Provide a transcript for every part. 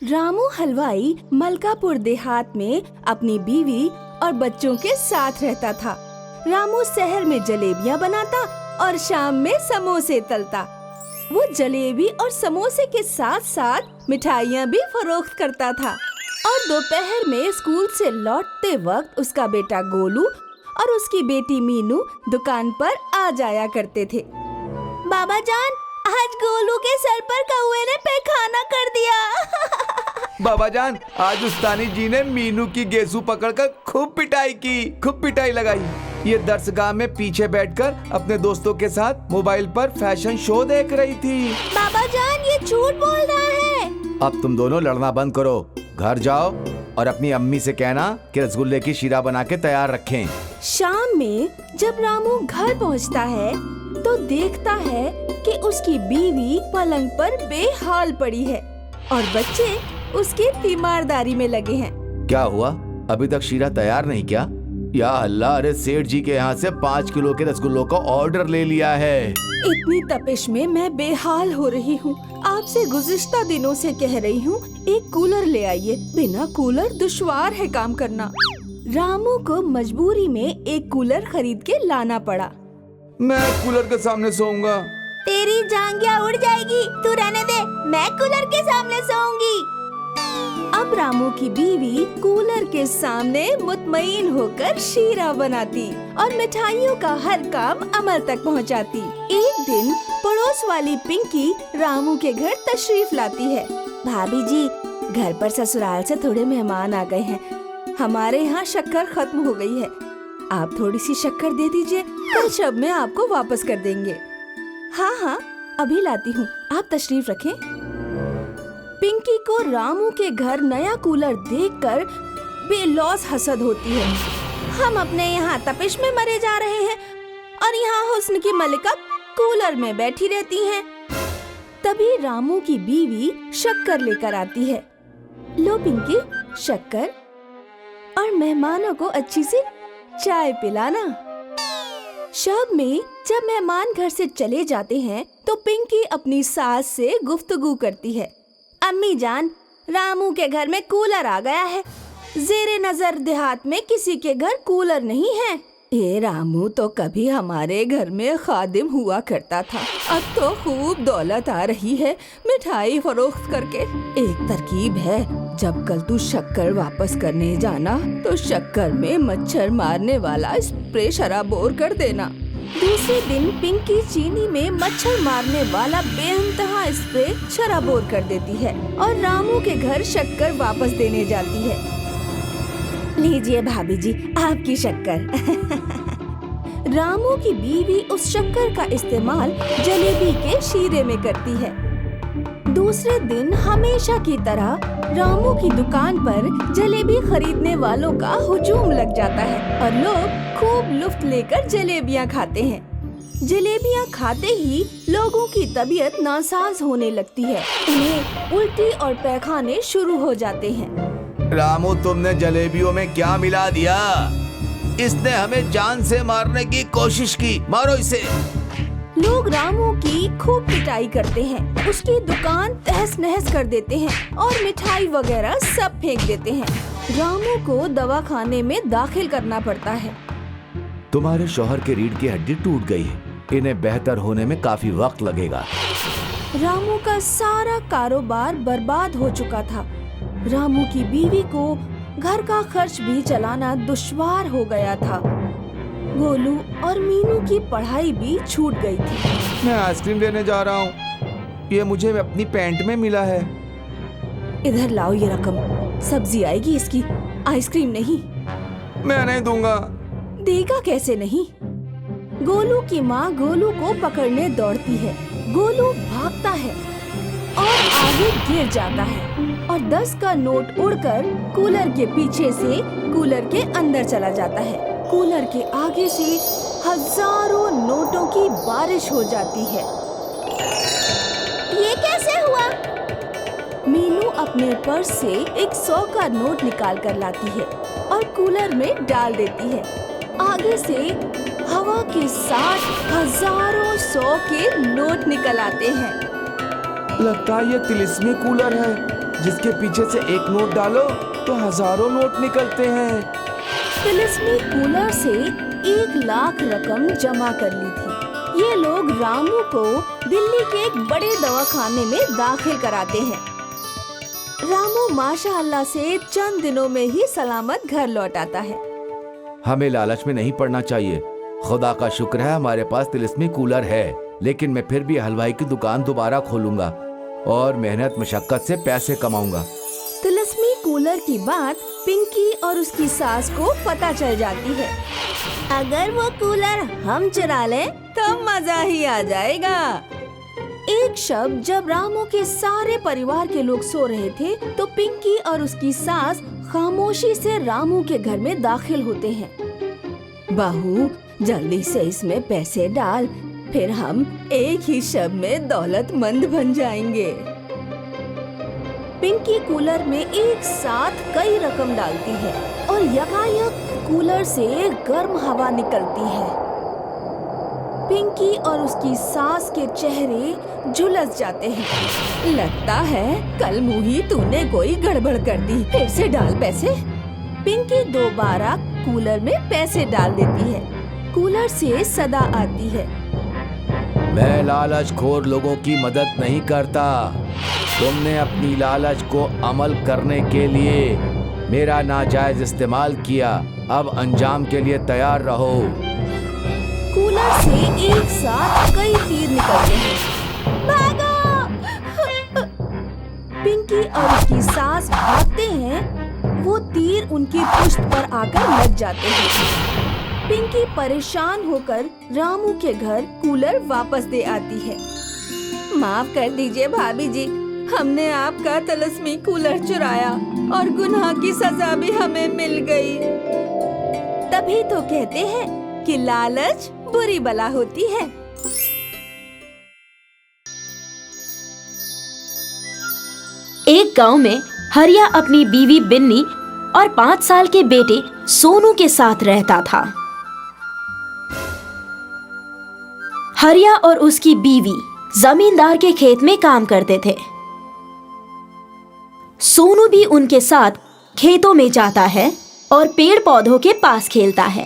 रामू हलवाई मलकापुर देहात में अपनी बीवी और बच्चों के साथ रहता था। रामू शहर में जलेबियां बनाता और शाम में समोसे तलता। वो जलेबी और समोसे के साथ साथ मिठाइयाँ भी फरोख्त करता था। और दोपहर में स्कूल से लौटते वक्त उसका बेटा गोलू और उसकी बेटी मीनू दुकान पर आ जाया करते थे। बाबा जान, आज गोलू के सर पर कौवे ने पैखाना कर दिया। बाबा जान, आज उस्तानी जी ने मीनू की गेसू पकड़कर खूब पिटाई लगाई। ये दर्सगाह में पीछे बैठकर अपने दोस्तों के साथ मोबाइल पर फैशन शो देख रही थी। बाबा जान, ये झूठ बोल रहा है। अब तुम दोनों लड़ना बंद करो, घर जाओ और अपनी अम्मी से कहना कि रसगुल्ले की शीरा बना के तैयार रखें। शाम में जब रामू घर पहुंचता है तो देखता है कि उसकी बीवी पलंग पर बेहाल पड़ी है और बच्चे उसकी तीमारदारी में लगे हैं। क्या हुआ, अभी तक शीरा तैयार नहीं क्या? या अल्लाह, अरे सेठ जी के यहाँ से 5 किलो के रसगुल्लों का ऑर्डर ले लिया है। इतनी तपिश में मैं बेहाल हो रही हूँ। आपसे गुज़िश्ता दिनों से कह रही हूँ, एक कूलर ले आइए। बिना कूलर दुश्वार है काम करना। रामू को मजबूरी में एक कूलर खरीद के लाना पड़ा। मैं कूलर के सामने सोऊंगा। तेरी जांघिया उड़ जाएगी, तू रहने दे, मैं कूलर के सामने सोऊंगी। अब रामू की बीवी कूलर के सामने मुतमईन होकर शीरा बनाती और मिठाइयों का हर काम अमर तक पहुंचाती। एक दिन पड़ोस वाली पिंकी रामू के घर तशरीफ लाती है। भाभी जी, घर पर ससुराल से थोड़े मेहमान आ गए हैं। हमारे यहाँ शक्कर खत्म हो गई है। आप थोड़ी सी शक्कर दे दीजिए, कल शब में आपको वापस कर देंगे। हाँ, अभी लाती हूँ, आप तशरीफ रखें। पिंकी को रामू के घर नया कूलर देखकर बेलौस हसद होती है। हम अपने यहाँ तपिश में मरे जा रहे हैं और यहाँ हुस्न की मलिका कूलर में बैठी रहती हैं। तभी रामू की बीवी शक्कर लेकर आती है। लो पिंकी, शक्कर, और मेहमानों को अच्छी सी चाय पिलाना। शब में जब मेहमान घर से चले जाते हैं तो पिंकी अपनी सास से गुफ्तगू करती है। अम्मी जान, रामू के घर में कूलर आ गया है। जेरे नजर देहात में किसी के घर कूलर नहीं है। ये रामू तो कभी हमारे घर में खादिम हुआ करता था, अब तो खूब दौलत आ रही है मिठाई फरोख्त करके। एक तरकीब है, जब कल तू शक्कर वापस करने जाना तो शक्कर में मच्छर मारने वाला स्प्रे शराबोर कर देना। दूसरे दिन पिंकी चीनी में मच्छर मारने वाला बेइंतहा स्प्रे शराबोर कर देती है और रामू के घर शक्कर वापस देने जाती है। लीजिए भाभी जी, आपकी शक्कर। रामू की बीवी उस शक्कर का इस्तेमाल जलेबी के शीरे में करती है। दूसरे दिन हमेशा की तरह रामू की दुकान पर जलेबी खरीदने वालों का हुजूम लग जाता है और लोग खूब लुफ्त लेकर जलेबियां खाते हैं। जलेबियां खाते ही लोगों की तबीयत नासाज होने लगती है। उन्हें उल्टी और पैखाने शुरू हो जाते हैं। रामू, तुमने जलेबियों में क्या मिला दिया? इसने हमें जान से मारने की कोशिश की, मारो इसे। लोग रामू की खूब पिटाई करते हैं, उसकी दुकान तहस नहस कर देते हैं और मिठाई वगैरह सब फेंक देते हैं। रामू को दवाखाने में दाखिल करना पड़ता है। तुम्हारे शौहर के रीढ़ की हड्डी टूट गई है, इन्हें बेहतर होने में काफी वक्त लगेगा। रामू का सारा कारोबार बर्बाद हो चुका था। रामू की बीवी को घर का खर्च भी चलाना दुश्वार हो गया था। गोलू और मीनू की पढ़ाई भी छूट गई थी। मैं आइसक्रीम लेने जा रहा हूँ, ये मुझे अपनी पैंट में मिला है। इधर लाओ ये रकम, सब्जी आएगी इसकी, आइसक्रीम नहीं। मैं नहीं दूंगा। देगा कैसे नहीं? गोलू की माँ गोलू को पकड़ने दौड़ती है। गोलू भागता है और आगे गिर जाता है और 10 का नोट उड़कर कूलर के पीछे से कूलर के अंदर चला जाता है। कूलर के आगे से हजारों नोटों की बारिश हो जाती है। ये कैसे हुआ? मीनू अपने पर्स से एक 100 का नोट निकाल कर लाती है और कूलर में डाल देती है। आगे से हवा के साथ हजारों 100 के नोट निकल आते हैं। लगता है ये तिलिस्मी कूलर है। जिसके पीछे से एक नोट डालो तो हजारों नोट निकलते हैं। तिलिस्मी कूलर से 1 लाख रकम जमा कर ली थी। ये लोग रामू को दिल्ली के एक बड़े दवाखाने में दाखिल कराते हैं। रामू माशाअल्लाह से चंद दिनों में ही सलामत घर लौट आता है। हमें लालच में नहीं पड़ना चाहिए। खुदा का शुक्र है हमारे पास तिलिस्मी कूलर है, लेकिन मैं फिर भी हलवाई की दुकान दोबारा खोलूंगा और मेहनत मशक्कत से पैसे कमाऊंगा। तिलिस्मी कूलर की बात पिंकी और उसकी सास को पता चल जाती है। अगर वो कूलर हम चुरा लें तो मजा ही आ जाएगा। एक शब जब रामू के सारे परिवार के लोग सो रहे थे तो पिंकी और उसकी सास खामोशी से रामू के घर में दाखिल होते हैं। बहू, जल्दी से इसमें पैसे डाल, फिर हम एक ही शब में दौलतमंद बन जाएंगे। पिंकी कूलर में एक साथ कई रकम डालती है और यकायक कूलर से गर्म हवा निकलती है। पिंकी और उसकी सास के चेहरे झुलस जाते हैं। लगता है कल मुही तूने कोई गड़बड़ कर दी, फिर से डाल पैसे। पिंकी दोबारा कूलर में पैसे डाल देती है। कूलर से सदा आती है, मैं लालचखोर लोगों की मदद नहीं करता। तुमने अपनी लालच को अमल करने के लिए मेरा नाजायज इस्तेमाल किया। अब अंजाम के लिए तैयार रहो। कूलर से एक साथ कई तीर निकलते हैं। भागो! पिंकी और उसकी सास भागते हैं। वो तीर उनकी पुश्त पर आकर लग जाते हैं। पिंकी परेशान होकर रामू के घर कूलर वापस दे आती है। माफ कर दीजिए भाभी जी, हमने आपका तिलिस्मी कूलर चुराया और गुनाह की सजा भी हमें मिल गई। तभी तो कहते हैं कि लालच बुरी बला होती है। एक गांव में हरिया अपनी बीवी बिन्नी और 5 साल के बेटे सोनू के साथ रहता था। हरिया और उसकी बीवी जमींदार के खेत में काम करते थे। सोनू भी उनके साथ खेतों में जाता है और पेड़ पौधों के पास खेलता है।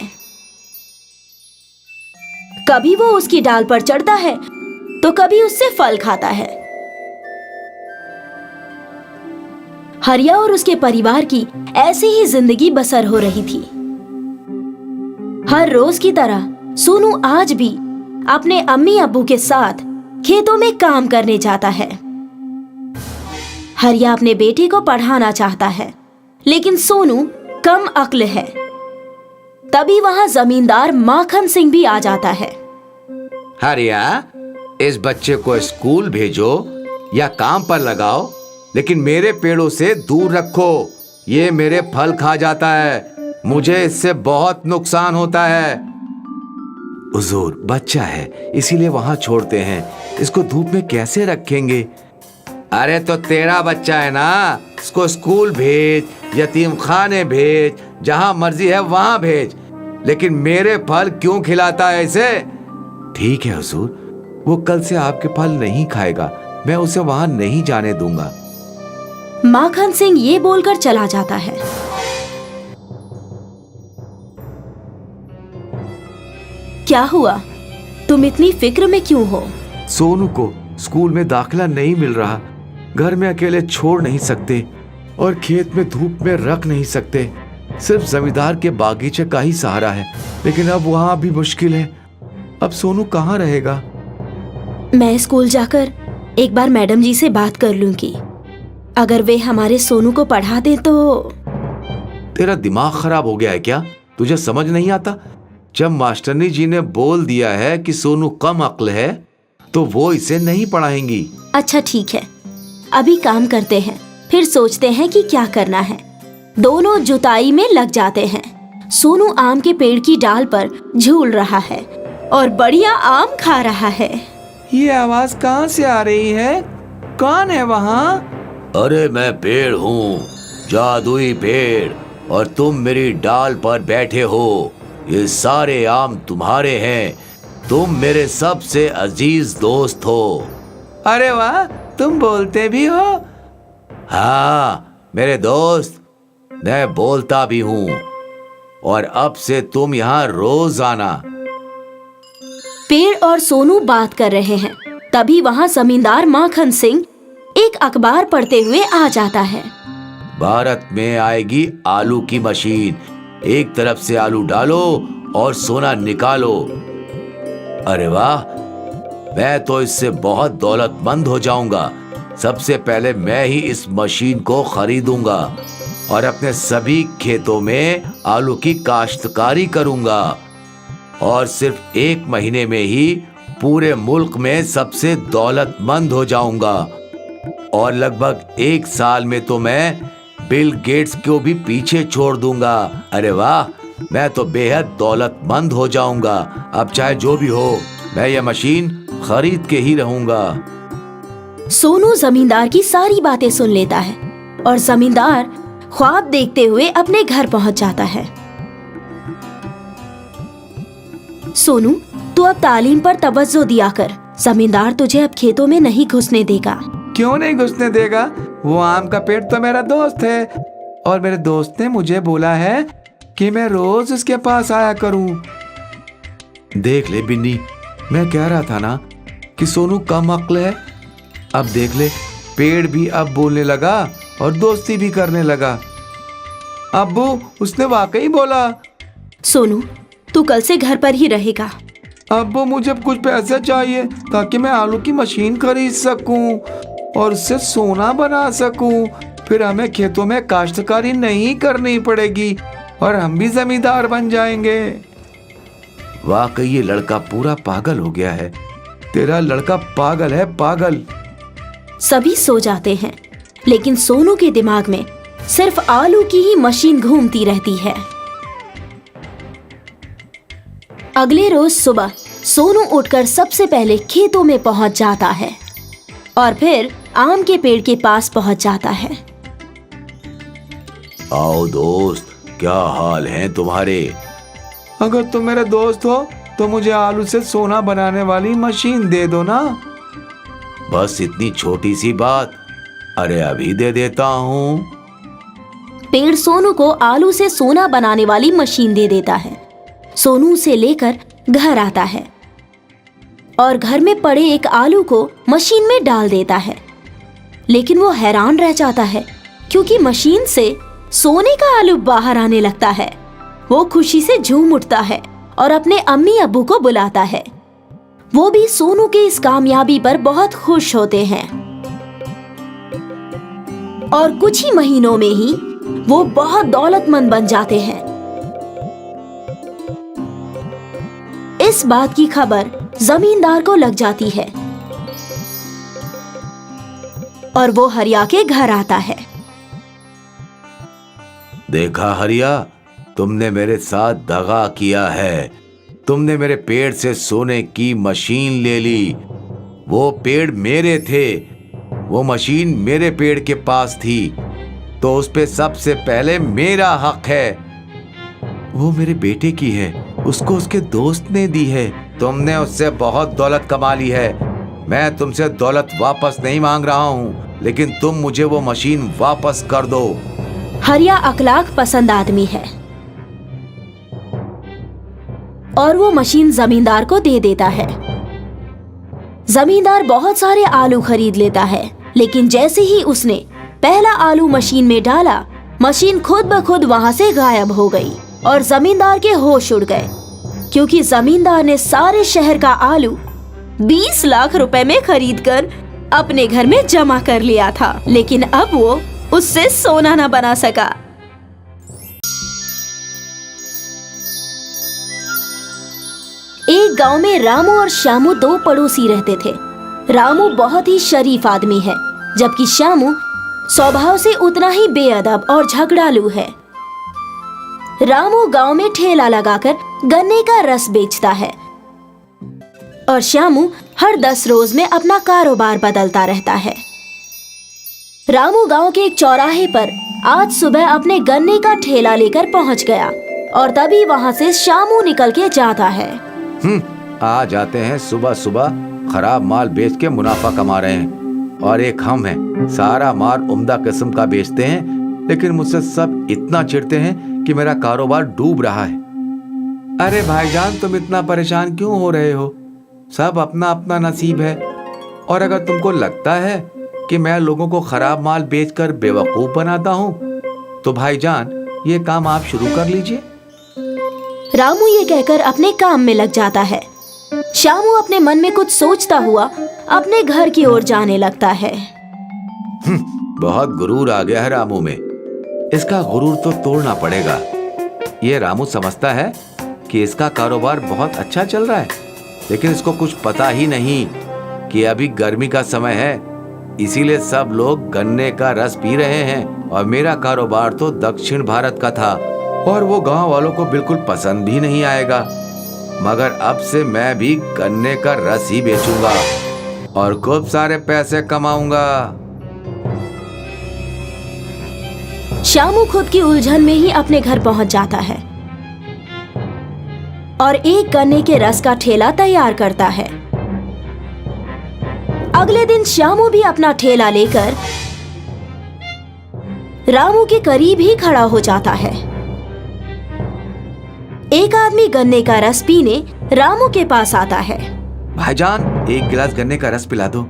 कभी वो उसकी डाल पर चढ़ता है तो कभी उससे फल खाता है। हरिया और उसके परिवार की ऐसी ही जिंदगी बसर हो रही थी। हर रोज की तरह सोनू आज भी अपने अम्मी अब्बू के साथ खेतों में काम करने जाता है। हरिया अपने बेटे को पढ़ाना चाहता है, लेकिन सोनू कम अक्ल है। तभी वहां जमींदार माखन सिंह भी आ जाता है। हरिया, इस बच्चे को स्कूल भेजो या काम पर लगाओ, लेकिन मेरे पेड़ों से दूर रखो। ये मेरे फल खा जाता है, मुझे इससे बहुत नुकसान होता है। हुजूर, बच्चा है इसीलिए वहां छोड़ते हैं, इसको धूप में कैसे रखेंगे? अरे तो तेरा बच्चा है ना, इसको स्कूल भेज, यतीम खाने भेज, जहां मर्जी है वहां भेज, लेकिन मेरे फल क्यों खिलाता है इसे? ठीक है हुजूर, वो कल से आपके फल नहीं खाएगा, मैं उसे वहां नहीं जाने दूंगा। माखन सिंह ये बोलकर चला जाता है। क्या हुआ? तुम इतनी फिक्र में क्यों हो? सोनू को स्कूल में दाखिला नहीं मिल रहा, घर में अकेले छोड़ नहीं सकते और खेत में धूप में रख नहीं सकते। सिर्फ जमींदार के बागीचे का ही सहारा है, लेकिन अब वहां भी मुश्किल है। अब सोनू कहाँ रहेगा? मैं स्कूल जाकर एक बार मैडम जी से बात कर लूंगी। अगर वे हमारे सोनू को पढ़ा दे तो। तेरा दिमाग खराब हो गया है क्या? तुझे समझ नहीं आता? जब मास्टरनी जी ने बोल दिया है कि सोनू कम अक्ल है तो वो इसे नहीं पढ़ाएंगी। अच्छा ठीक है, अभी काम करते हैं, फिर सोचते हैं कि क्या करना है। दोनों जुताई में लग जाते हैं। सोनू आम के पेड़ की डाल पर झूल रहा है और बढ़िया आम खा रहा है। ये आवाज कहाँ से आ रही है? कौन है वहाँ? अरे मैं पेड़ हूँ, जादुई पेड़, और तुम मेरी डाल पर बैठे हो। ये सारे आम तुम्हारे हैं, तुम मेरे सबसे अजीज दोस्त हो। अरे वाह, तुम बोलते भी हो। हाँ मेरे दोस्त, मैं बोलता भी हूँ और अब से तुम यहाँ रोज आना। पेड़ और सोनू बात कर रहे हैं, तभी वहाँ जमींदार माखन सिंह एक अखबार पढ़ते हुए आ जाता है। भारत में आएगी आलू की मशीन, एक तरफ से आलू डालो और सोना निकालो। अरे वाह, मैं तो इससे बहुत दौलतमंद हो जाऊंगा। सबसे पहले मैं ही इस मशीन को खरीदूंगा और अपने सभी खेतों में आलू की काश्तकारी करूंगा और सिर्फ 1 महीने में ही पूरे मुल्क में सबसे दौलतमंद हो जाऊंगा और लगभग 1 साल में तो मैं बिल गेट्स को भी पीछे छोड़ दूंगा। अरे वाह, मैं तो बेहद दौलतमंद हो जाऊंगा। अब चाहे जो भी हो, मैं ये मशीन खरीद के ही रहूंगा। सोनू जमींदार की सारी बातें सुन लेता है और जमींदार ख्वाब देखते हुए अपने घर पहुंच जाता है। सोनू, तू अब तालीम पर तवज्जो दिया कर। जमींदार तुझे अब खेतों में नहीं घुसने देगा। क्यों नहीं घुसने देगा? वो आम का पेड़ तो मेरा दोस्त है और मेरे दोस्त ने मुझे बोला है कि मैं रोज उसके पास आया करूं। देख ले बिन्नी, मैं कह रहा था ना कि सोनू कम अक्ल है। अब देख ले, पेड़ भी अब बोलने लगा और दोस्ती भी करने लगा। अब्बू, उसने वाकई बोला। सोनू, तू कल से घर पर ही रहेगा। अब्बू, मुझे कुछ पैसे चाहिए ताकि मैं आलू की मशीन खरीद सकूं और उससे सोना बना सकूं। फिर हमें खेतों में काश्तकारी नहीं करनी पड़ेगी और हम भी जमींदार बन जाएंगे। वाकई ये लड़का पूरा पागल हो गया है। तेरा लड़का पागल है, पागल। सभी सो जाते हैं, लेकिन सोनू के दिमाग में सिर्फ आलू की ही मशीन घूमती रहती है। अगले रोज सुबह सोनू उठकर सबसे पहले खेतों में पहुंच जाता है और फिर आम के पेड़ के पास पहुंच जाता है। आओ दोस्त, क्या हाल है तुम्हारे? अगर तुम मेरे दोस्त हो तो मुझे आलू से सोना बनाने वाली मशीन दे दो ना। बस इतनी छोटी सी बात? अरे अभी दे देता हूँ। पेड़ सोनू को आलू से सोना बनाने वाली मशीन दे देता है। सोनू उसे लेकर घर आता है और घर में पड़े एक आलू को मशीन में डाल देता है। लेकिन वो हैरान रह जाता है क्योंकि मशीन से सोने का आलू बाहर आने लगता है। वो खुशी से झूम उठता है और अपने अम्मी अब्बू को बुलाता है। वो भी सोनू के इस कामयाबी पर बहुत खुश होते हैं और कुछ ही महीनों में ही वो बहुत दौलतमंद बन जाते हैं। इस बात की खबर जमींदार को लग जाती है और वो हरिया के घर आता है। देखा हरिया, तुमने मेरे साथ दगा किया है। तुमने मेरे पेड़ से सोने की मशीन ले ली। वो पेड़ मेरे थे, वो मशीन मेरे पेड़ के पास थी, तो उस पे सबसे पहले मेरा हक है। वो मेरे बेटे की है, उसको उसके दोस्त ने दी है। तुमने उससे बहुत दौलत कमा ली है। मैं तुमसे दौलत वापस नहीं मांग रहा हूँ, लेकिन तुम मुझे वो मशीन वापस कर दो। हरिया अखलाक पसंद आदमी है और वो मशीन जमींदार को दे देता है। जमींदार बहुत सारे आलू खरीद लेता है, लेकिन जैसे ही उसने पहला आलू मशीन में डाला, मशीन खुद ब खुद वहां से गायब हो गई और जमींदार के होश उड़ गए क्योंकि जमींदार ने सारे शहर का आलू 20 लाख रुपए में खरीदकर अपने घर में जमा कर लिया था, लेकिन अब वो उससे सोना न बना सका। एक गांव में रामू और श्यामू 2 पड़ोसी रहते थे। रामू बहुत ही शरीफ आदमी है, जबकि श्यामू स्वभाव से उतना ही बेअदब और झगड़ालू है। रामू गांव में ठेला लगाकर गन्ने का रस बेचता है और श्यामू हर 10 रोज में अपना कारोबार बदलता रहता है। रामू गांव के एक चौराहे पर आज सुबह अपने गन्ने का ठेला लेकर पहुंच गया और तभी वहां से श्यामू निकल के जाता है। आ जाते हैं सुबह सुबह, खराब माल बेच के मुनाफा कमा रहे हैं। और एक हम हैं। सारा माल उम्दा किस्म का बेचते हैं, लेकिन मुझसे सब इतना चिढ़ते हैं कि मेरा कारोबार डूब रहा है। अरे भाईजान, तुम इतना परेशान क्यों हो रहे हो? सब अपना अपना नसीब है। और अगर तुमको लगता है कि मैं लोगों को खराब माल बेचकर बेवकूफ बनाता हूँ, तो भाईजान ये काम आप शुरू कर लीजिए। रामू ये कहकर अपने काम में लग जाता है। श्यामू अपने मन में कुछ सोचता हुआ अपने घर की ओर जाने लगता है। बहुत गुरूर आ गया है रामू में। इसका गुरूर तो तोड़ना पड़ेगा। ये रामू समझता है कि इसका कारोबार बहुत अच्छा चल रहा है, लेकिन इसको कुछ पता ही नहीं कि अभी गर्मी का समय है, इसीलिए सब लोग गन्ने का रस पी रहे हैं। और मेरा कारोबार तो दक्षिण भारत का था और वो गांव वालों को बिल्कुल पसंद भी नहीं आएगा। मगर अब से मैं भी गन्ने का रस ही बेचूंगा और खूब सारे पैसे कमाऊंगा। श्यामू खुद की उलझन में ही अपने घर पहुंच जाता है और एक गन्ने के रस का ठेला तैयार करता है। अगले दिन श्यामू भी अपना ठेला लेकर रामू के करीब ही खड़ा हो जाता है। एक आदमी गन्ने का रस पीने रामू के पास आता है। भाईजान, एक गिलास गन्ने का रस पिला दो।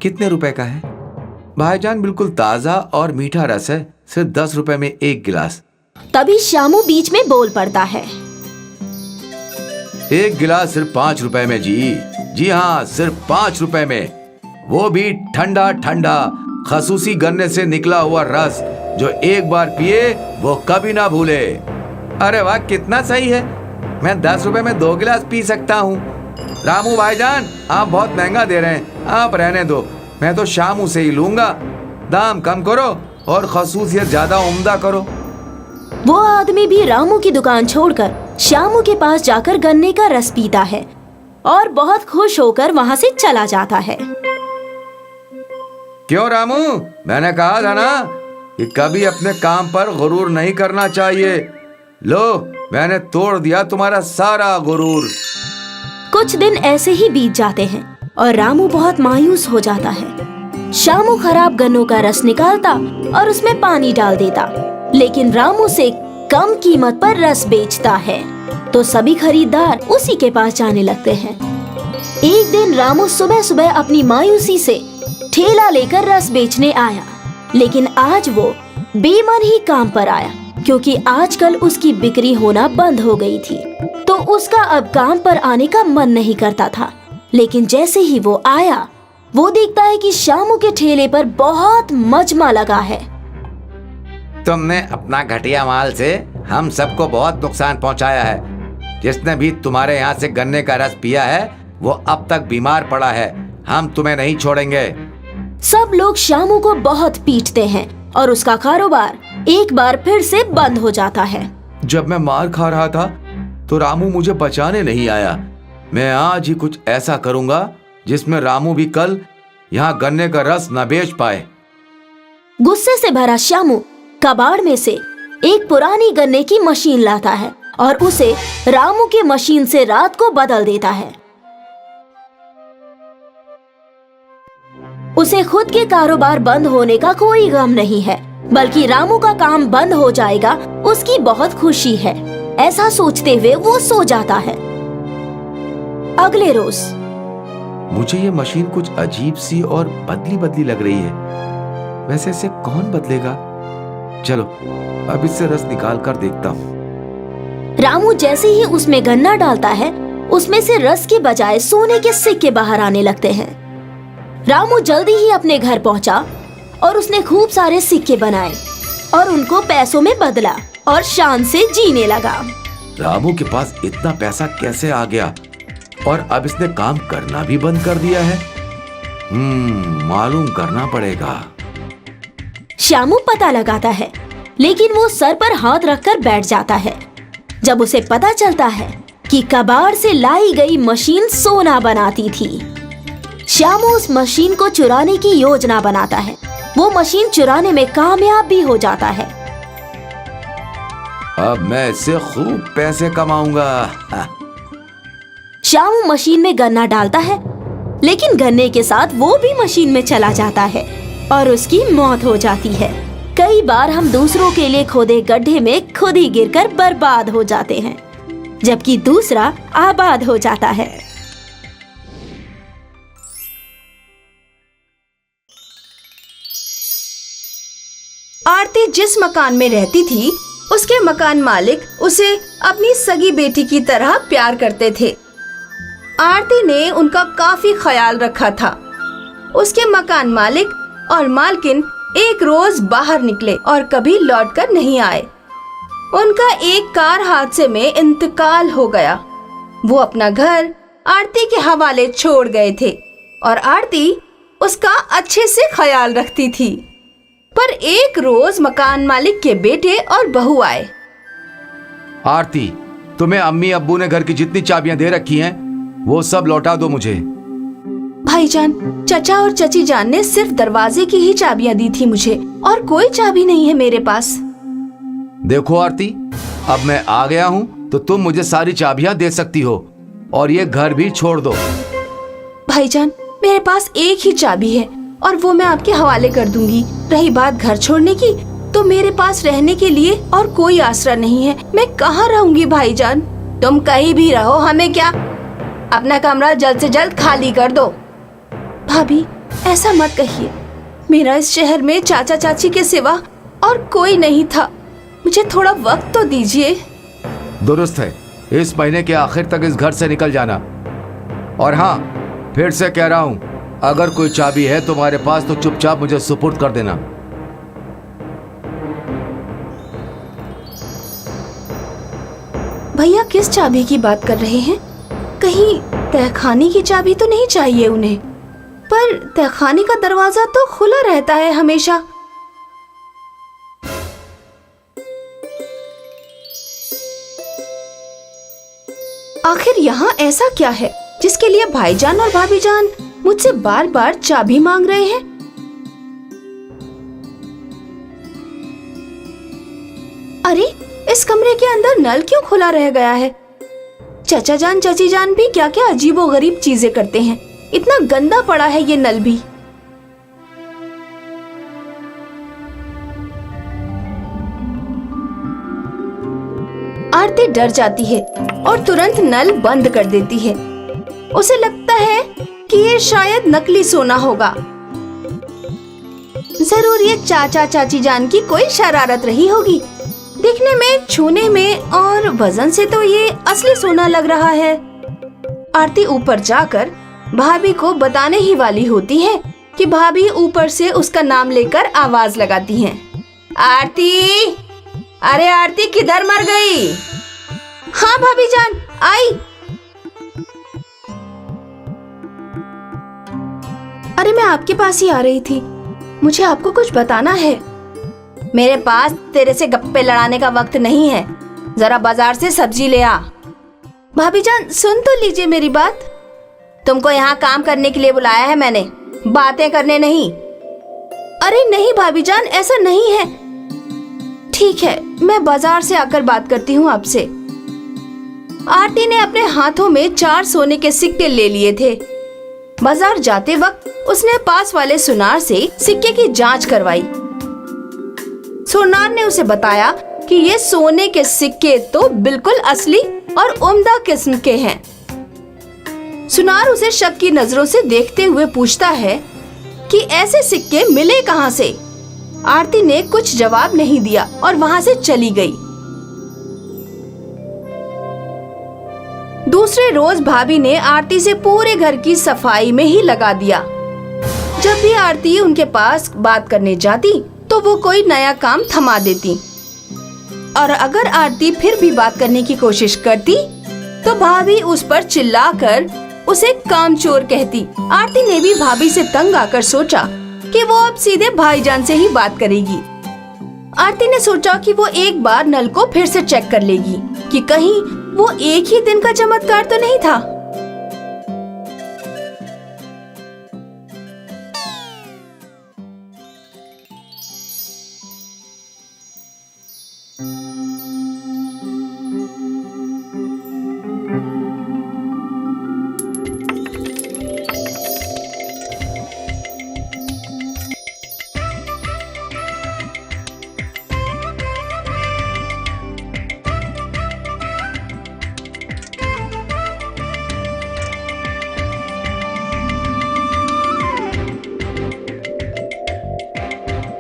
कितने रुपए का है? भाईजान, बिल्कुल ताजा और मीठा रस है, सिर्फ 10 रुपए में एक गिलास। तभी श्यामू बीच में बोल पड़ता है। एक गिलास सिर्फ 5 रुपए में जी हाँ, सिर्फ 5 रुपए में, वो भी ठंडा ठंडा खसूसी गन्ने से निकला हुआ रस, जो एक बार पिए वो कभी ना भूले। अरे वाह, कितना सही है। मैं 10 रुपए में 2 गिलास पी सकता हूँ। रामू भाईजान, आप बहुत महंगा दे रहे हैं, आप रहने दो, मैं तो श्यामू से ही लूंगा। दाम कम करो और खसूसियत ज्यादा उम्दा करो। वो आदमी भी रामू की दुकान छोड़कर श्यामू के पास जाकर गन्ने का रस पीता है और बहुत खुश होकर वहाँ से चला जाता है। क्यों रामू, मैंने कहा था ना कि कभी अपने काम पर गुरूर नहीं करना चाहिए। लो, मैंने तोड़ दिया तुम्हारा सारा गुरूर। कुछ दिन ऐसे ही बीत जाते हैं और रामू बहुत मायूस हो जाता है। श्यामू खराब गन्नों का रस निकालता और उसमें पानी डाल देता, लेकिन रामू से कम कीमत पर रस बेचता है, तो सभी खरीदार उसी के पास जाने लगते हैं। एक दिन रामू सुबह सुबह अपनी मायूसी से ठेला लेकर रस बेचने आया, लेकिन आज वो बेमन ही काम पर आया, क्योंकि आजकल उसकी बिक्री होना बंद हो गई थी, तो उसका अब काम पर आने का मन नहीं करता था। लेकिन जैसे ही वो आया, वो देखता है कि श्यामू के ठेले पर बहुत मजमा लगा है। तुमने अपना घटिया माल से हम सबको बहुत नुकसान पहुंचाया है। जिसने भी तुम्हारे यहाँ से गन्ने का रस पिया है, वो अब तक बीमार पड़ा है। हम तुम्हें नहीं छोड़ेंगे। सब लोग श्यामू को बहुत पीटते हैं और उसका कारोबार एक बार फिर से बंद हो जाता है। जब मैं मार खा रहा था तो रामू मुझे बचाने नहीं आया। मैं आज ही कुछ ऐसा करूंगा जिसमें रामू भी कल यहाँ गन्ने का रस न बेच पाए। गुस्से से भरा श्यामू कबाड़ में से एक पुरानी गन्ने की मशीन लाता है और उसे रामू के मशीन से रात को बदल देता है। उसे खुद के कारोबार बंद होने का कोई गम नहीं है, बल्कि रामू का काम बंद हो जाएगा उसकी बहुत खुशी है। ऐसा सोचते हुए वो सो जाता है। अगले रोज मुझे ये मशीन कुछ अजीब सी और बदली बदली लग रही है। वैसे इसे कौन बदलेगा? चलो अब इससे रस निकाल कर देखता हूँ। रामू जैसे ही उसमें गन्ना डालता है, उसमें से रस के बजाय सोने के सिक्के बाहर आने लगते हैं। रामू जल्दी ही अपने घर पहुंचा और उसने खूब सारे सिक्के बनाए और उनको पैसों में बदला और शान से जीने लगा। रामू के पास इतना पैसा कैसे आ गया और अब इसने काम करना भी बंद कर दिया है? मालूम करना पड़ेगा। श्यामू पता लगाता है, लेकिन वो सर पर हाथ रखकर बैठ जाता है जब उसे पता चलता है कि कबाड़ से लाई गई मशीन सोना बनाती थी। श्यामू उस मशीन को चुराने की योजना बनाता है। वो मशीन चुराने में कामयाब भी हो जाता है। अब मैं इससे खूब पैसे कमाऊंगा। श्यामू मशीन में गन्ना डालता है, लेकिन गन्ने के साथ वो भी मशीन में चला जाता है और उसकी मौत हो जाती है। कई बार हम दूसरों के लिए खोदे गड्ढे में खुद ही गिरकर बर्बाद हो जाते हैं, जबकि दूसरा आबाद हो जाता है। आरती जिस मकान में रहती थी, उसके मकान मालिक उसे अपनी सगी बेटी की तरह प्यार करते थे। आरती ने उनका काफी ख्याल रखा था। उसके मकान मालिक और मालकिन एक रोज बाहर निकले और कभी लौटकर नहीं आए। उनका एक कार हादसे में इंतकाल हो गया। वो अपना घर आरती के हवाले छोड़ गए थे और आरती उसका अच्छे से ख्याल रखती थी। पर एक रोज मकान मालिक के बेटे और बहू आए। आरती, तुम्हें अम्मी अब्बू ने घर की जितनी चाबियां दे रखी हैं, वो सब लौटा दो मुझे। भाईजान, चचा और चची जान ने सिर्फ दरवाजे की ही चाबियां दी थी मुझे, और कोई चाबी नहीं है मेरे पास। देखो आरती, अब मैं आ गया हूँ तो तुम मुझे सारी चाबियां दे सकती हो और ये घर भी छोड़ दो। भाईजान, मेरे पास एक ही चाबी है और वो मैं आपके हवाले कर दूंगी। रही बात घर छोड़ने की, तो मेरे पास रहने के लिए और कोई आसरा नहीं है। मैं कहाँ रहूंगी भाईजान? तुम कहीं भी रहो, हमें क्या। अपना कमरा जल्द से जल्द खाली कर दो। भाभी, ऐसा मत कहिए। मेरा इस शहर में चाचा चाची के सिवा और कोई नहीं था। मुझे थोड़ा वक्त तो दीजिए। दुरुस्त है, इस महीने के आखिर तक इस घर से निकल जाना। और हाँ, फिर से कह रहा हूँ, अगर कोई चाबी है तुम्हारे पास तो चुपचाप मुझे सुपुर्द कर देना। भैया किस चाबी की बात कर रहे हैं? कहीं तहखाने की चाबी तो नहीं चाहिए उन्हें? पर तहखाने का दरवाजा तो खुला रहता है हमेशा। आखिर यहाँ ऐसा क्या है जिसके लिए भाईजान और भाभीजान मुझसे बार बार चाबी मांग रहे हैं? अरे, इस कमरे के अंदर नल क्यों खुला रह गया है? चचा जान चाची जान भी क्या क्या अजीबोगरीब चीजें करते हैं। इतना गंदा पड़ा है ये नल भी। आरती डर जाती है और तुरंत नल बंद कर देती है। उसे लगता है कि ये शायद नकली सोना होगा। जरूर ये चाचा चाची जान की कोई शरारत रही होगी। दिखने में, छूने में और वजन से तो ये असली सोना लग रहा है। आरती ऊपर जाकर भाभी को बताने ही वाली होती है कि भाभी ऊपर से उसका नाम लेकर आवाज लगाती हैं। आरती, अरे आरती किधर मर गई? हाँ भाभी जान, आई। अरे, मैं आपके पास ही आ रही थी। मुझे आपको कुछ बताना है। मेरे पास तेरे से गप्पे लड़ाने का वक्त नहीं है। जरा बाजार से सब्जी ले आ। भाभी जान, सुन तो लीजिए मेरी बात। तुमको यहाँ काम करने के लिए बुलाया है मैंने, बातें करने नहीं। अरे नहीं भाभी जान, ऐसा नहीं है। ठीक है, मैं बाजार से आकर बात करती हूँ आपसे। आरती ने अपने हाथों में 4 सोने के सिक्के ले लिए थे। बाजार जाते वक्त उसने पास वाले सुनार से सिक्के की जांच करवाई। सुनार ने उसे बताया कि ये सोने के सिक्के तो बिल्कुल असली और उम्दा किस्म के हैं। सुनार उसे शक की नजरों से देखते हुए पूछता है कि ऐसे सिक्के मिले कहां से। आरती ने कुछ जवाब नहीं दिया और वहां से चली गई। दूसरे रोज भाभी ने आरती से पूरे घर की सफाई में ही लगा दिया। जब भी आरती उनके पास बात करने जाती तो वो कोई नया काम थमा देती, और अगर आरती फिर भी बात करने की कोशिश करती तो भाभी उस पर चिल्लाकर उसे कामचोर कहती। आरती ने भी भाभी से तंग आकर सोचा कि वो अब सीधे भाईजान से ही बात करेगी। आरती ने सोचा कि वो एक बार नल को फिर से चेक कर लेगी कि कहीं वो एक ही दिन का चमत्कार तो नहीं था।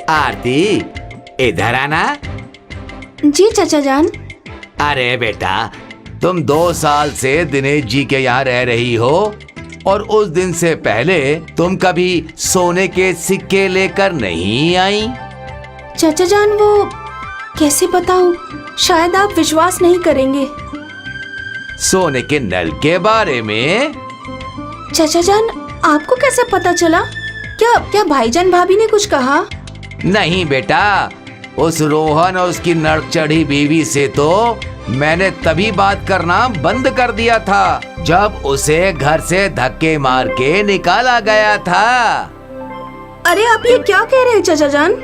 आरती, इधर आना। जी चाचा जान। अरे बेटा, तुम 2 साल से दिनेश जी के यहाँ रह रही हो और उस दिन से पहले तुम कभी सोने के सिक्के लेकर नहीं आई। चाचा जान, वो कैसे बताऊं? शायद आप विश्वास नहीं करेंगे। सोने के नल के बारे में? चाचा जान, आपको कैसे पता चला? क्या भाईजान भाभी ने कुछ कहा? नहीं बेटा, उस रोहन और उसकी नर्क चढ़ी बीवी से तो मैंने तभी बात करना बंद कर दिया था जब उसे घर से धक्के मार के निकाला गया था। अरे आप ये क्या कह रहे हैं चाचा जान?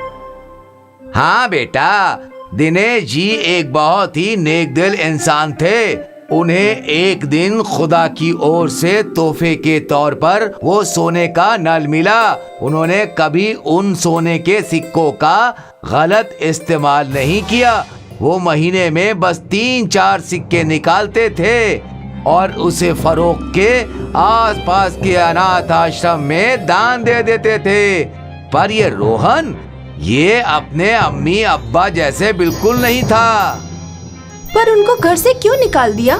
हाँ बेटा, दिनेश जी एक बहुत ही नेक दिल इंसान थे। उन्हें एक दिन खुदा की ओर से तोहफे के तौर पर वो सोने का नल मिला। उन्होंने कभी उन सोने के सिक्कों का गलत इस्तेमाल नहीं किया। वो महीने में बस 3-4 सिक्के निकालते थे और उसे फरोख्त के आसपास के अनाथ आश्रम में दान दे देते थे। पर ये रोहन, ये अपने अम्मी अब्बा जैसे बिल्कुल नहीं था। पर उनको घर से क्यों निकाल दिया?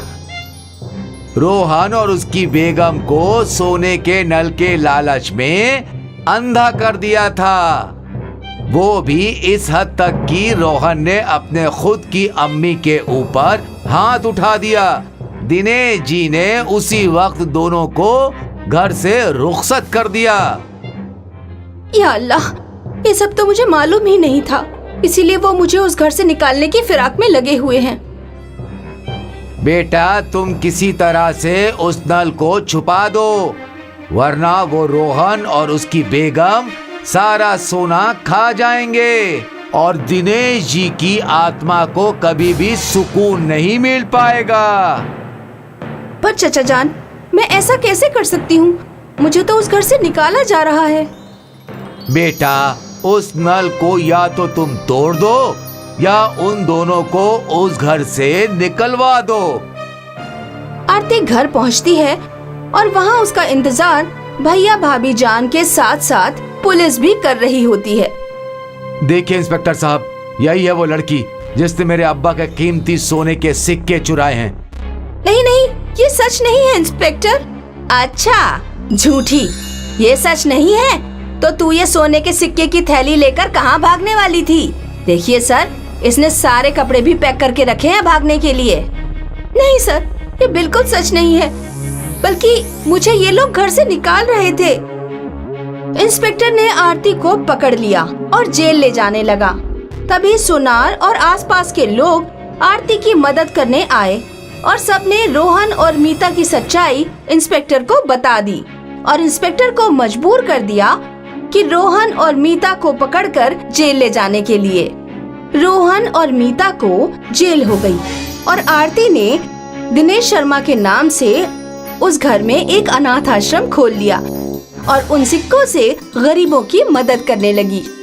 रोहन और उसकी बेगम को सोने के नल के लालच में अंधा कर दिया था। वो भी इस हद तक कि रोहन ने अपने खुद की अम्मी के ऊपर हाथ उठा दिया। दिनेश जी ने उसी वक्त दोनों को घर से रुखसत कर दिया। या अल्लाह, ये सब तो मुझे मालूम ही नहीं था। इसीलिए वो मुझे उस घर से निकालने की फिराक में लगे हुए हैं। बेटा, तुम किसी तरह से उस नल को छुपा दो, वरना वो रोहन और उसकी बेगम सारा सोना खा जाएंगे और दिनेश जी की आत्मा को कभी भी सुकून नहीं मिल पाएगा। पर चाचा जान, मैं ऐसा कैसे कर सकती हूँ? मुझे तो उस घर से निकाला जा रहा है। बेटा, उस नल को या तो तुम तोड़ दो या उन दोनों को उस घर से निकलवा दो। आरती घर पहुँचती है और वहाँ उसका इंतजार भैया भाभी जान के साथ साथ पुलिस भी कर रही होती है। देखिए इंस्पेक्टर साहब, यही है वो लड़की जिसने मेरे अब्बा के कीमती सोने के सिक्के चुराए हैं। नहीं नहीं, ये सच नहीं है इंस्पेक्टर। अच्छा, झूठी। ये सच नहीं है तो तू ये सोने के सिक्के की थैली लेकर कहाँ भागने वाली थी? देखिए सर, इसने सारे कपड़े भी पैक करके रखे हैं भागने के लिए। नहीं सर, ये बिल्कुल सच नहीं है, बल्कि मुझे ये लोग घर से निकाल रहे थे। इंस्पेक्टर ने आरती को पकड़ लिया और जेल ले जाने लगा। तभी सुनार और आसपास के लोग आरती की मदद करने आए और सबने रोहन और मीता की सच्चाई इंस्पेक्टर को बता दी और इंस्पेक्टर को मजबूर कर दिया कि रोहन और मीता को पकड़कर जेल ले जाने के लिए। रोहन और मीता को जेल हो गई और आरती ने दिनेश शर्मा के नाम से उस घर में एक अनाथ आश्रम खोल लिया और उन सिक्कों से गरीबों की मदद करने लगी।